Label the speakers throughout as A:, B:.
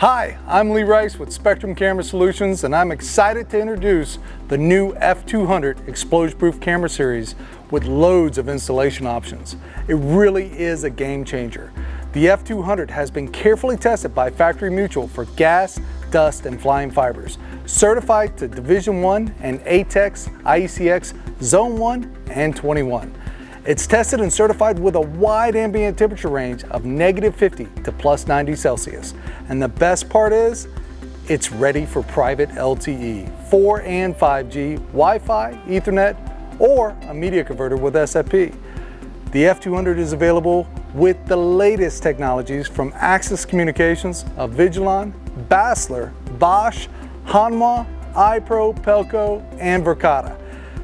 A: Hi, I'm Lee Rice with Spectrum Camera Solutions, and I'm excited to introduce the new F200 Explosion-Proof Camera Series with loads of installation options. It really is a game changer. The F200 has been carefully tested by Factory Mutual for gas, dust, and flying fibers, certified to Division 1 and ATEX IECEx Zone 1 and 21. It's tested and certified with a wide ambient temperature range of -50 to +90 Celsius. And the best part is, it's ready for private LTE, 4 and 5G, Wi-Fi, Ethernet, or a media converter with SFP. The F200 is available with the latest technologies from Axis Communications, Avigilon, Basler, Bosch, Hanwha, iPro, Pelco, and Verkada,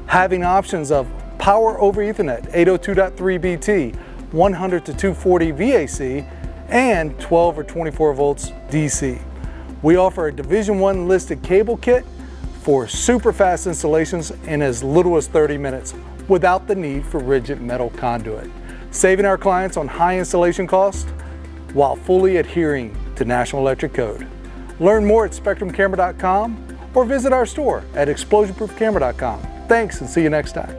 A: having options of Power over Ethernet 802.3 BT, 100 to 240 VAC, and 12 or 24 volts DC. We offer a Division 1 listed cable kit for super fast installations in as little as 30 minutes without the need for rigid metal conduit, saving our clients on high installation costs while fully adhering to National Electric Code. Learn more at spectrumcamera.com or visit our store at explosionproofcamera.com. Thanks, and see you next time.